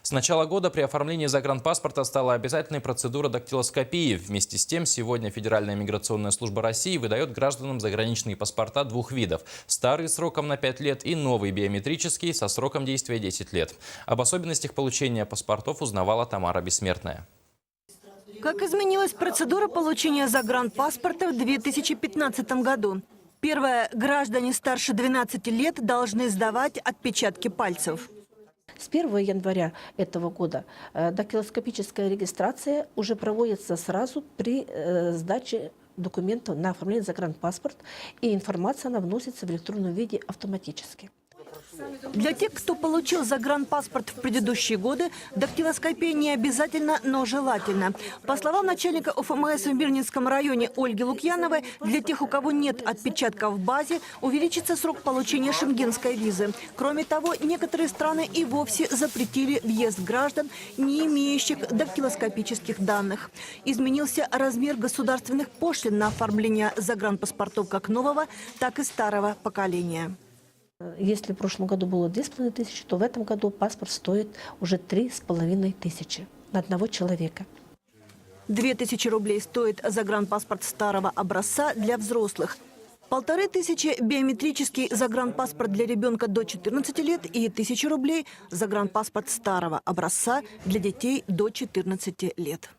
С начала года при оформлении загранпаспорта стала обязательной процедура дактилоскопии. Вместе с тем, сегодня Федеральная миграционная служба России выдает гражданам заграничные паспорта двух видов. Старый сроком на 5 лет и новый биометрический со сроком действия 10 лет. Об особенностях получения паспортов узнавала Тамара Бессмертная. Как изменилась процедура получения загранпаспорта в 2015 году? Первое. Граждане старше 12 лет должны сдавать отпечатки пальцев. С 1 января этого года дактилоскопическая регистрация уже проводится сразу при сдаче документов на оформление загранпаспорт, и информация она вносится в электронном виде автоматически. Для тех, кто получил загранпаспорт в предыдущие годы, дактилоскопия не обязательно, но желательно. По словам начальника УФМС в Мирнинском районе Ольги Лукьяновой, для тех, у кого нет отпечатка в базе, увеличится срок получения шенгенской визы. Кроме того, некоторые страны и вовсе запретили въезд граждан, не имеющих дактилоскопических данных. Изменился размер государственных пошлин на оформление загранпаспортов как нового, так и старого поколения. Если в прошлом году было 2500, то в этом году паспорт стоит уже 3500 на одного человека. 2000 рублей стоит загранпаспорт старого образца для взрослых. 1500 – биометрический загранпаспорт для ребенка до 14 лет и 1000 рублей – загранпаспорт старого образца для детей до 14 лет.